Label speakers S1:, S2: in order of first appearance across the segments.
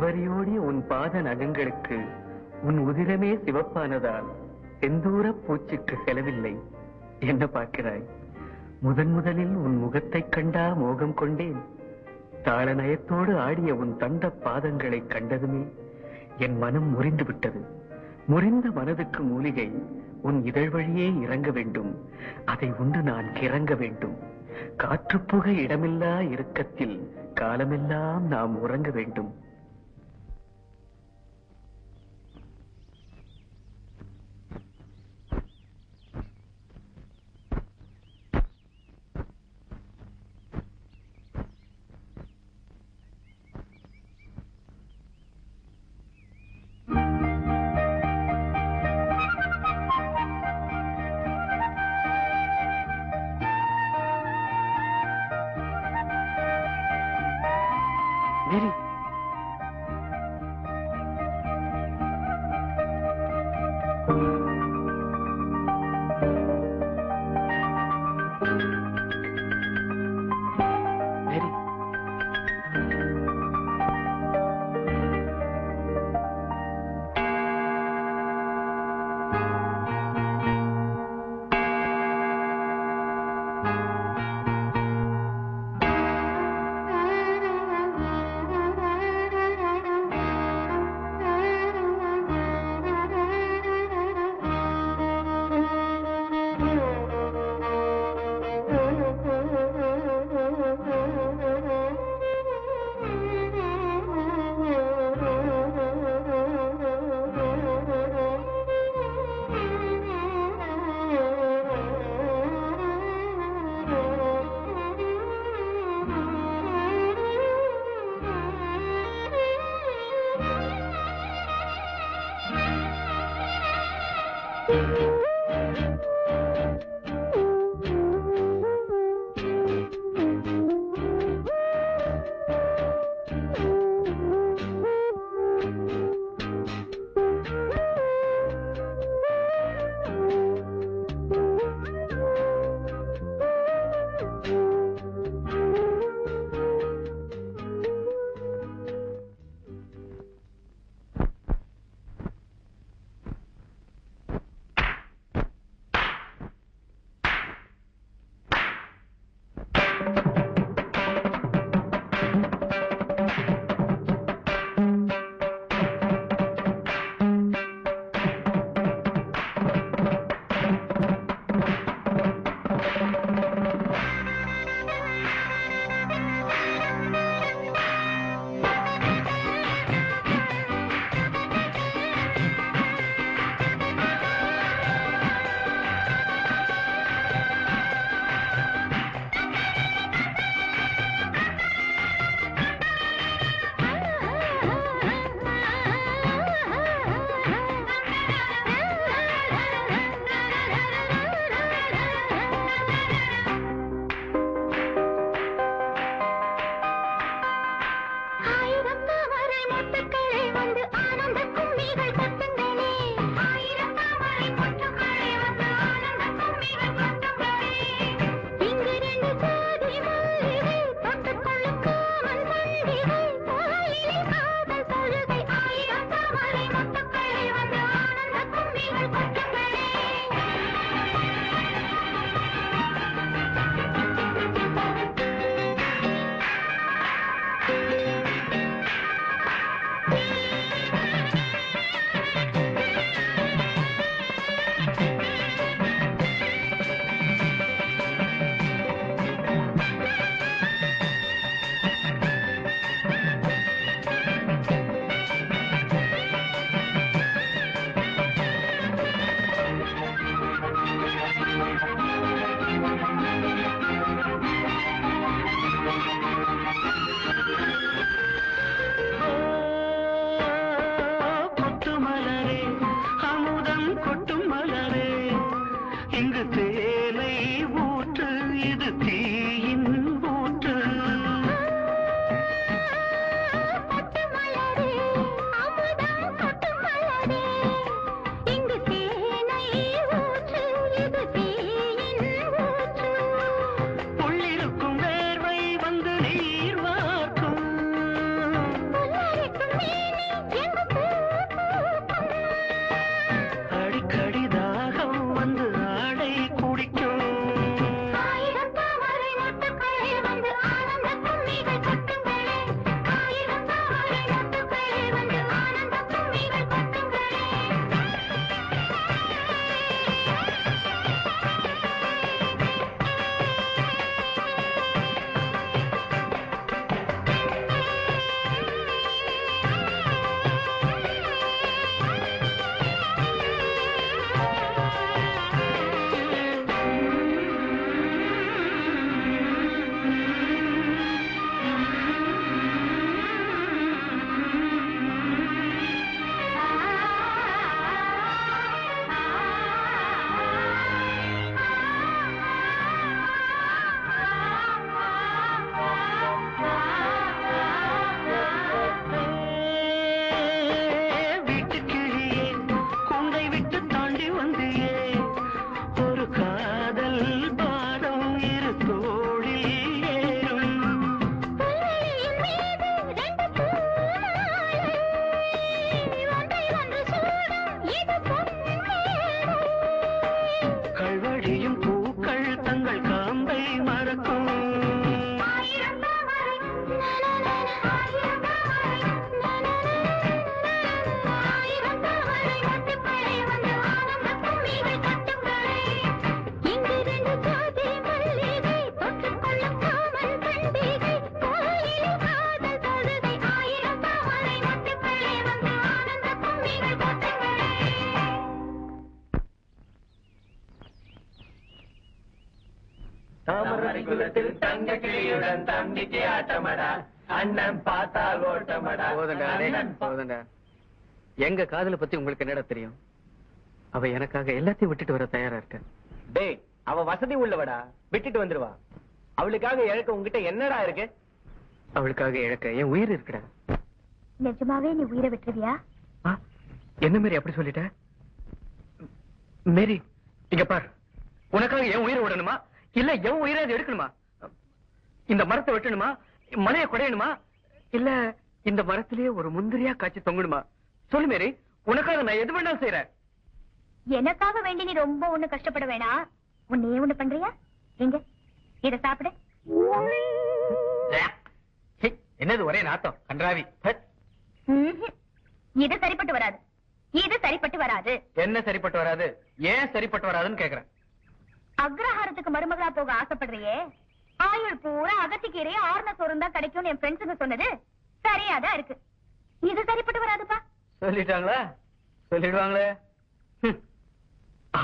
S1: செவ்வரியோடிய உன் பாத நகங்களுக்கு உன் உதிரமே சிவப்பானதால் செந்தூர பூச்சிக்கு செலவில்லை. என்ன பார்க்கிறாய்? முதலில் உன் முகத்தைக் கண்டா மோகம் கொண்டேன். தாள நயத்தோடு ஆடிய உன் தண்ட பாதங்களை கண்டதுமே என் மனம் முறிந்து விட்டது. முறிந்த மனதுக்கு மூலிகை உன் இதழ் வழியே இறங்க வேண்டும். அதை உண்டு நான் கிறங்க வேண்டும். காற்றுப்புக இடமில்லா இறுக்கத்தில் காலமெல்லாம் நாம் உறங்க வேண்டும். மேரி, மேரி,
S2: குலத்தில் தங்க கிளியுடன் தம்பிக்கு ஆட்டமடா, அண்ணன் பார்த்தா ஓட்டமடா.
S1: போதண்டா. எங்க காதலை பத்தி உங்களுக்கு என்னடா தெரியும்? அவ எனக்காக எல்லாத்தையும் விட்டுட்டு வர தயாரா இருக்க.
S2: டேய், அவ வசதி உள்ளவடா, விட்டுட்டு வந்துருவா. அவளுக்காக இழக்க உங்ககிட்ட என்னடா இருக்கு?
S1: அவளுக்காக இழக்க என் உயிர் இருக்குடா.
S3: நிஜமாவே நீ உயிரை விட்டுருவியா?
S1: என்ன மேரி அப்படி சொல்லிட்ட? மேரி, இங்க பார், உனக்காக என் உயிரை விடணுமா இல்ல என் உயிரை எடுக்கணுமா? இந்த மரத்தை வெட்டணுமா, மலையை குடையணுமா, இல்ல இந்த மரத்திலேயே ஒரு முந்திரியா காய்ச்சி தொங்கணுமா? சொல்லு மேரி, உனக்காக நான் எது வேணாலும் செய்யறேன்.
S3: எனக்காக வேண்டி நீ ரொம்ப ஒண்ணு கஷ்டப்பட வேணாம். உன்னையே ஒண்ணு பண்றியா? எங்க இத சாப்பிடு.
S1: என்னது ஒரே நாத்தம், கன்றாவி.
S3: இது சரிப்பட்டு வராது, இது சரிப்பட்டு வராது.
S1: என்ன சரிப்பட்டு வராது? ஏன் சரிப்பட்டு வராதுன்னு கேக்குறேன்.
S3: அக்ரஹாரத்துக்கு மருமகளா போக ஆசைப்படுறியே, ஆயுள் பூரா அகத்திக்கீரையே ஆர்ன சோறும் தான் கிடைக்கும்னு என் ஃப்ரெண்ட்ஸுங்க சொன்னது சரியாதான் இருக்கு. இது சரிப்பட்டு வராதுப்பா.
S1: சொல்லிட்டாங்களா? சொல்லிடுவாங்களே.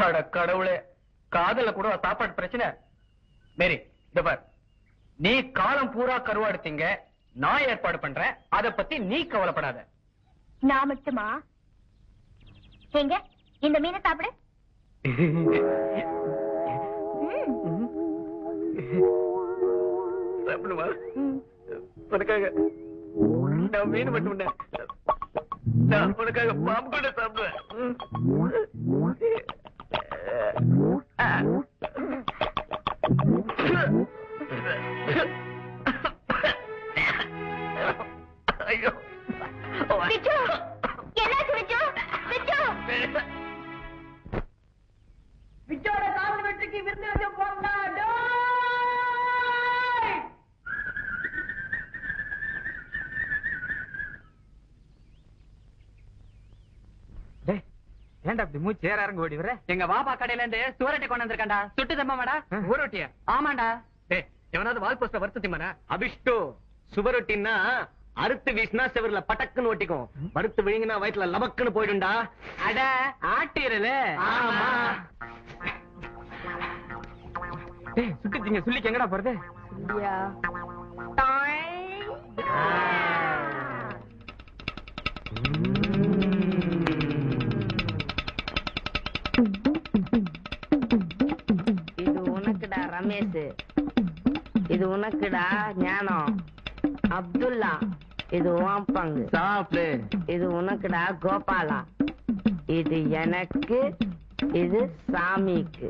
S1: அட கடவுளே, காதல கூட சாப்பாடு பிரச்சனை. மேரி, இந்த பார், நீ காலம் பூரா கருவாடுத்தீங்க, நான் ஏற்பாடு பண்றேன், அத பத்தி நீ கவலைப்படாத.
S3: நான் மட்டுமா? எங்க இந்த மீனை சாப்பிடு.
S1: சாப்பிடுமா? உனக்காக நான் மீன் மட்டும் உண்டேன். நான் உனக்காக பாம்பு கூட சாப்பிடுவேன். ஐயோ,
S3: விஜு, என்னாச்சு விஜு? விஜு,
S4: விஜயோட காதல் வெற்றிக்கு விருந்து வைக்க போறாடோ.
S2: ஏன்டா அப்படி மூச்சு ஏற இறங்க ஓடி வர?
S5: எங்க வாபா கடையில இருந்து சுவரொட்டி கொண்டு வந்திருக்கா. சுட்டு தம்மாடா.
S1: ஊரோட்டியா?
S5: ஆமாண்டா.
S1: எவனாவது வால் போஸ்ட வருத்து திம்மானா?
S2: அபிஷ்டு, சுவரொட்டின்னா அறுத்து வீசினா செவர்ல பட்டக்குன்னு ஒட்டிக்கும், வறுத்து விழுங்கினா வயிற்றுல லபக்குன்னு போயிடும்டா.
S5: அட ஆட்டீரல.
S2: ஆமா.
S5: சுட்டுட்டீங்க, சொல்லிக்கு எங்கடா போறது?
S6: இது உனக்குடா ரமேஷ், இது உனக்குடா ஞானம். அப்துல்லா, இது உன் பங்கு.
S2: சாப்பிடு.
S6: இது உனக்குடா கோபாலா, இது எனக்கு, இது சாமிக்கு.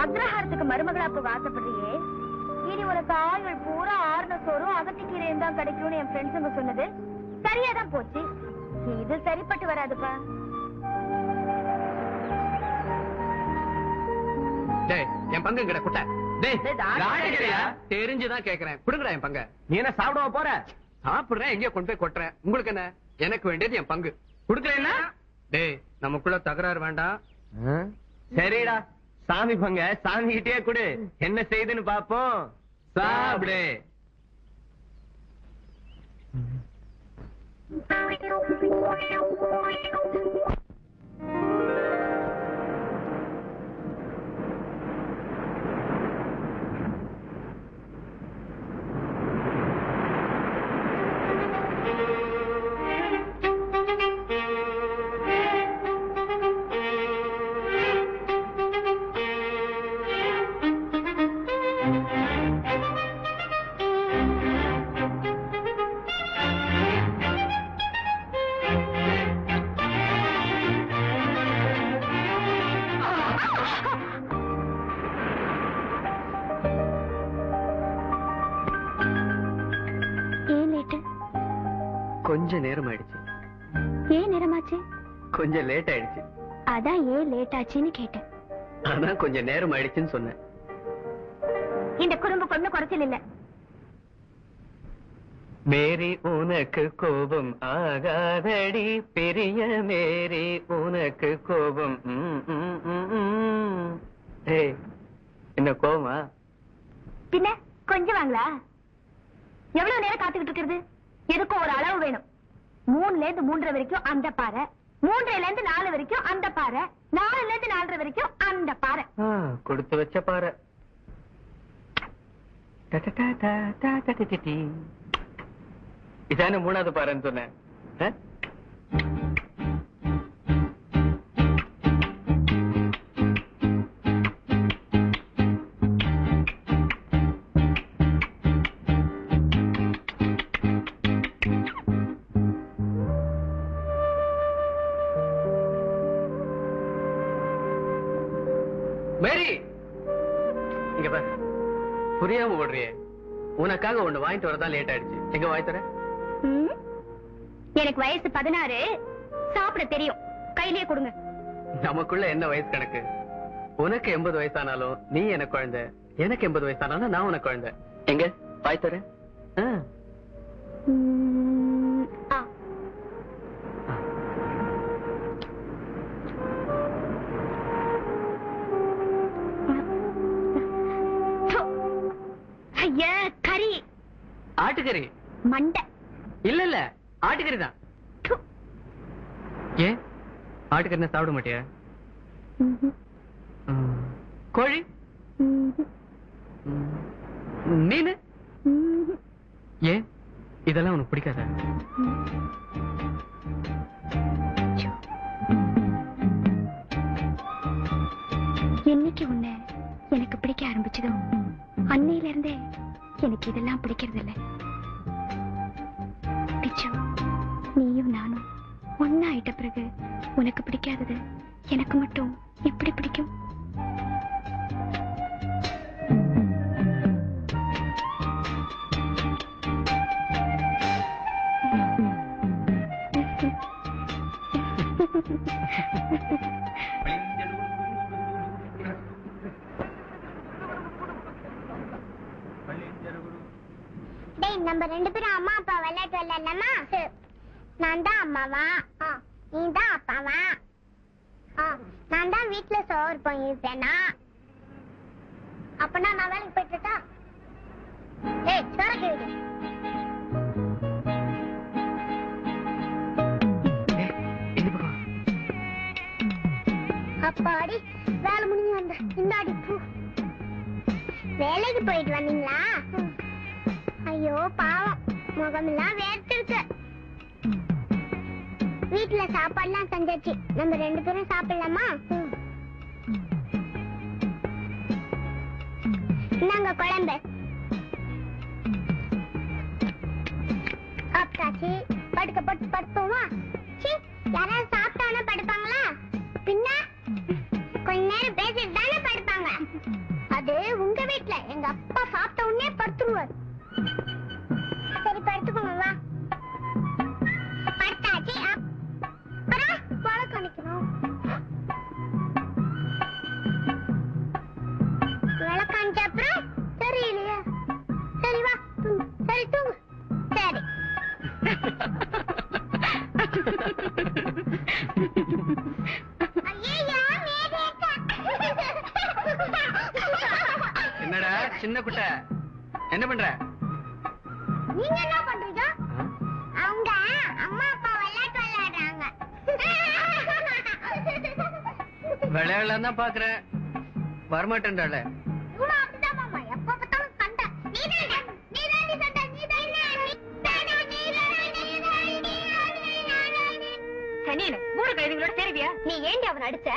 S3: அக்ரஹாரத்துக்கு மருமகளா போக ஆசைப்படுறியே, இனி உனக்கு ஆயுள் பூரா ஆர்ன சோறும் அகத்திக்கீரையும் தான் கிடைக்கும்னு என் ஃப்ரெண்ட்ஸுங்க சொன்னது சரியாதான் போச்சு. இது சரிப்பட்டு வராதுப்பா.
S1: என் பங்கு கிட்ட குட்ட. தெரிஞ்சுதான் கேக்குறேன், குடுங்கடா என் பங்க.
S2: நீ என்ன சாப்பிடுவ போற?
S1: சாப்பிடுறேன், எங்கேயோ கொண்டு போய் கொட்டுறேன். உங்களுக்கு என்ன? எனக்கு வேண்டியது என் பங்கு. குடுக்கலன்னா டேய், நமக்குள்ள தகராறு வேண்டாம்.
S2: சரிடா, சாமி பங்க சாமி கிட்டே கொடு, என்ன செய்துன்னு பாப்போம்.
S1: சாப்பிடு. கொஞ்ச நேரம் ஆயிடுச்சு.
S3: ஏன் நேரமாச்சு?
S1: கொஞ்சம் லேட் ஆயிடுச்சு.
S3: அதான் ஏன் லேட் ஆச்சுன்னு கேட்டேன்.
S1: ஆனா கொஞ்சம் நேரம் ஆயிடுச்சுன்னு சொன்னேன்.
S3: இந்த குறும்பு கொண்டு குறைச்சல் இல்ல.
S1: மேரி உனக்கு கோபம் ஆகாதடி, பெரிய மேரி உனக்கு கோபம். என்ன கோபமா?
S3: பின்ன கொஞ்சம் வாங்களா? எவ்வளவு நேரம் காத்துக்கிட்டு இருக்கிறது? எதுக்கும் ஒரு அளவு வேணும். 3ல இருந்து 3:30 வரைக்கும் அந்த பாறை, 3:30ல இருந்து 4 வரைக்கும் அந்த பாறை, 4ல இருந்து 4:30 வரைக்கும் அந்த பாறை.
S1: கொடுத்து வச்ச பாறை. இதான 3வது பாறைன்னு சொன்னேன். மேரி, இங்க பாரு, புரியாம ஓடுறியே. உனக்காக ஒண்ணு வாங்கிட்டு வரதான் லேட் ஆயிடுச்சு. எங்க வாங்கி தர?
S3: எனக்கு வயசு 16, சாப்பிட தெரியும். கையிலேயே கொடுங்க.
S1: நமக்குள்ள என்ன வயசு கணக்கு? உனக்கு 80 வயசானாலும் நீ எனக்கு குழந்தை, எனக்கு 80 வயசானாலும் நான் உனக்கு குழந்தை. எங்க வாங்கி தர?
S3: கறி.
S1: ஆட்டுக்கறி?
S3: மண்டை.
S1: இல்ல ஆட்டுக்கறி தான். ஏன் ஆட்டுக்கறி சாப்பிட மாட்டியா? கோழி? மீன்? ஏன் இதெல்லாம் உனக்கு பிடிக்காத?
S3: என்னைக்கு உன்னை எனக்கு பிடிக்க ஆரம்பிச்சதோ அன்னையில இருந்தே எனக்கு இதெல்லாம் பிடிக்கிறது இல்ல. பிச்சு, நீயும் நானும் ஒன்னா ஆயிட்ட பிறகு உனக்கு பிடிக்காதது எனக்கு மட்டும் எப்படி பிடிக்கும்? நம்ம 2 பேரும் அம்மா அப்பா விளையாட்டு விளையாடலாமா? நான் தான் அம்மாவா, நீ தான் அப்பாவா? நான் தான் வீட்டுல சோறு போயிருப்பேனா? அப்பனா நான் வேலைக்கு போயிட்டுட்டா? ஏய், சோற கேடு. அப்பாடி, வேலை முடிஞ்சு வந்த. இந்தாடி பூ. வேலைக்கு போயிட்டு வந்தீங்களா? ஐயோ பாவம், முகமெல்லாம் வேர்த்திருக்கு. வீட்டுல சாப்பாடுலாம் செஞ்சாச்சு, நம்ம 2 பேரும் சாப்பிடலாமா? நாங்க குழம்பு சாப்பிட்டாச்சு. படுக்க போட்டு படுப்போமா? யாராவது சாப்பிட்டானே படுப்பாங்களா? பின்ன கொஞ்ச நேரம் பேசிட்டு தானே படுப்பாங்க. அது உங்க வீட்டுல எங்க அப்பா சாப்பிட்ட உடனே படுத்துருவார். சரி, படுத்துக்கோங்க. வா, படுத்தாச்சு. அப்புறம் வழக்கு அணிக்கணும். விளக்கு அணிச்ச அப்புறம் தெரியலையா? சரி வா, சரி தூங்கு. சரி.
S1: என்னடா சின்ன குட்டை, என்ன பண்ற?
S3: நீங்க என்ன பண்றீங்க? அவங்க அம்மா அப்பா விளையாட்டு விளையாடுறாங்க.
S1: விளையாடலாம் தான் பாக்குறேன், வரமாட்டேன்டால.
S3: அப்படிதான் மாமா, எப்ப பார்த்தாலும் சண்டை. சனியன 3 கைதிகளோட சேருவியா? நீ ஏண்டி அவன் அடிச்ச?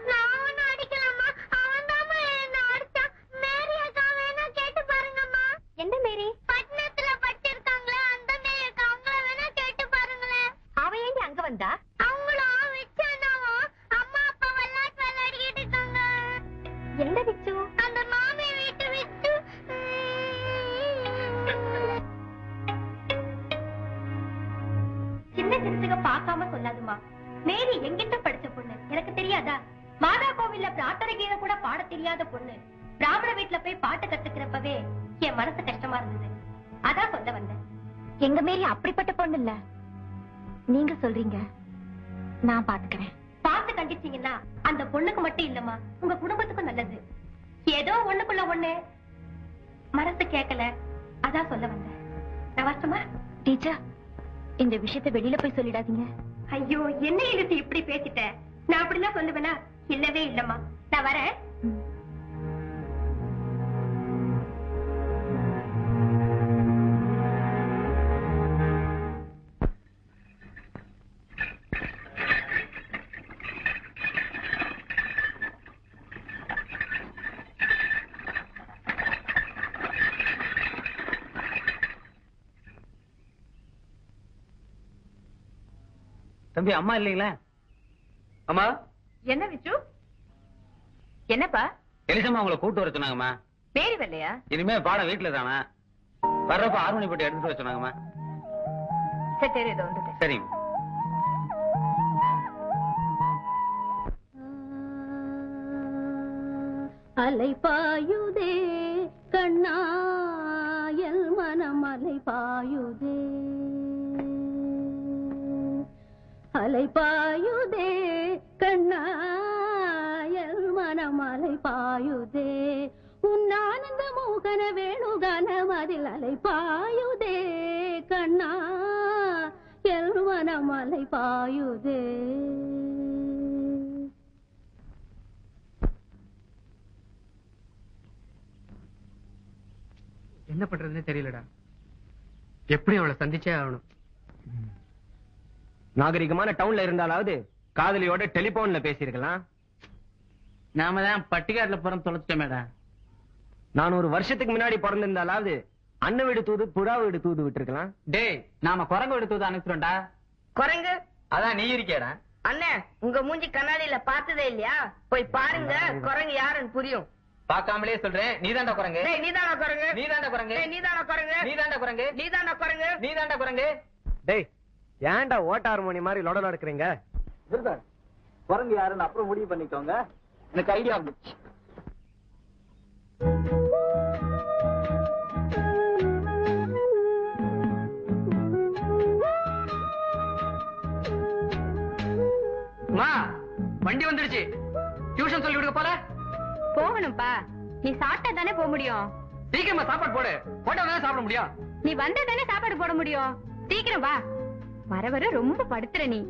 S3: நான் அவனை அடிக்கலாமா? அவன் தான் என்ன அடிச்சான். மேரி அக்கா வேணா கேட்டு பாருங்கம்மா. எந்த மேரி? பட்டணத்துல படிச்சிருக்காங்களே அந்த மேரி அக்கா, அவங்கள வேணா கேட்டு பாருங்களேன். அவ ஏண்டி அங்க வந்தா? அவங்களும் விச்சானாவும் அம்மா அப்பா விளையாட்டு விளையாடிக்கிட்டு இருக்காங்க. எந்த விச்சு? அந்த மாமி வீட்டு விச்சு. சின்ன சிறுசுக பார்க்காம சொல்லாதுமா. மேரி எங்கிட்ட படிச்ச பொண்ணு, எனக்கு தெரியாதா? மாதா கோவில்ல பிரார்த்தனை கீழ கூட பாட தெரியாத பொண்ணு பிராமண வீட்டுல போய் பாட்டு கத்துக்கிறப்பவே என் மனசு கஷ்டமா இருந்தது. அதான் சொல்ல வந்தேன். எங்க மேரி அப்படிப்பட்ட பொண்ணு இல்ல. நீங்க சொல்றீங்க, நான் பாத்துக்கிறேன். பார்த்து கண்டிச்சீங்கன்னா அந்த பொண்ணுக்கு மட்டும் இல்லம்மா, உங்க குடும்பத்துக்கும் நல்லது. ஏதோ ஒண்ணுக்குள்ள ஒண்ணு மனசு கேட்கல, அதான் சொல்ல வந்தேன். நான் வரட்டுமா? டீச்சர், இந்த விஷயத்தை வெளியில போய் சொல்லிடாதீங்க. ஐயோ, என்ன எழுத்து இப்படி பேசிட்ட? நான் அப்படிலாம் சொல்லுவேனா? இல்லவே இல்லம்மா. நான் வரேன்.
S2: தம்பி, அம்மா இல்லீங்களா? அம்மா.
S3: என்ன விச்சு? என்னப்பா?
S2: எலிசம்மா உங்களை கூட்டு வர சொன்னாங்கம்மா.
S3: பேரி வரலையா?
S2: இனிமே பாடம் வீட்டுல தானே. வர்றப்ப ஹார்மோனி போட்டு எடுத்துட்டு வர சொன்னாங்கம்மா.
S3: சரி, இதோ வந்துட்டேன்.
S2: சரிங்க.
S7: அலைபாயுதே கண்ணாயல் மனம் அலைபாயுதே, அலைபாயுதே கண்ணாயல் மனம் அலைபாயுதே, உன்னானந்த மோகன வேணுகான மதில் அலைபாயுதே கண்ணா எல் மனம் அலைபாயுதே.
S1: என்ன பண்றதுன்னு தெரியலடா. எப்படி அவளை சந்திச்சே ஆகணும்.
S2: நாகரிகமான டவுன்ல இருந்தாலாவது காதலியோட டெலிபோன்ல பேசிருக்கலாம்.
S5: நாம தான் பட்டிக்காட்டுல பிறந்து தொலைச்சிட்டோமேடா.
S2: நான் ஒரு வருஷத்துக்கு முன்னாடி பிறந்திருந்தாலாவது அண்ணன் வீடு தூது புறா வீடு தூது விட்டுருக்கலாம்.
S5: டேய், நாம குரங்கு வீடு தூது அனுப்பிச்சிட்டோம்டா.
S6: குரங்கு
S5: அதான் நீ இருக்கேடா.
S6: அண்ணே, உங்க மூஞ்சி கண்ணாடியில பார்த்ததே இல்லையா? போய் பாருங்க, குரங்கு யாருன்னு புரியும்.
S5: பாக்காமலே சொல்றேன், நீதாண்டா குரங்கு.
S6: டேய், நீதானா குரங்கு?
S5: நீதாண்டா குரங்கு.
S6: டேய், நீதானா குரங்கு?
S5: நீதாண்டா குரங்கு.
S6: நீதானா குரங்கு?
S5: நீதாண்டா குரங்கு.
S2: டேய், ஏன்டா ஓட்ட ஹார்மோனி மாதிரி லொடல எடுக்கிறீங்க?
S5: குரங்கு யாருன்னு அப்புறம் முடிவு பண்ணிக்கோங்க. எனக்கு ஐடியா வந்துச்சு. வண்டி வந்துடுச்சு. டியூஷன் சொல்லி விடுங்க போல.
S3: போகணும்பா. நீ சாப்பிட்டா தானே போக முடியும்.
S5: சீக்கிரமா சாப்பாடு போடு. போட்டா சாப்பிட முடியும்.
S3: நீ வந்தா தானே சாப்பாடு போட முடியும். சீக்கிரம் வா. வர வர ரொம்ப படுத்துற நீ.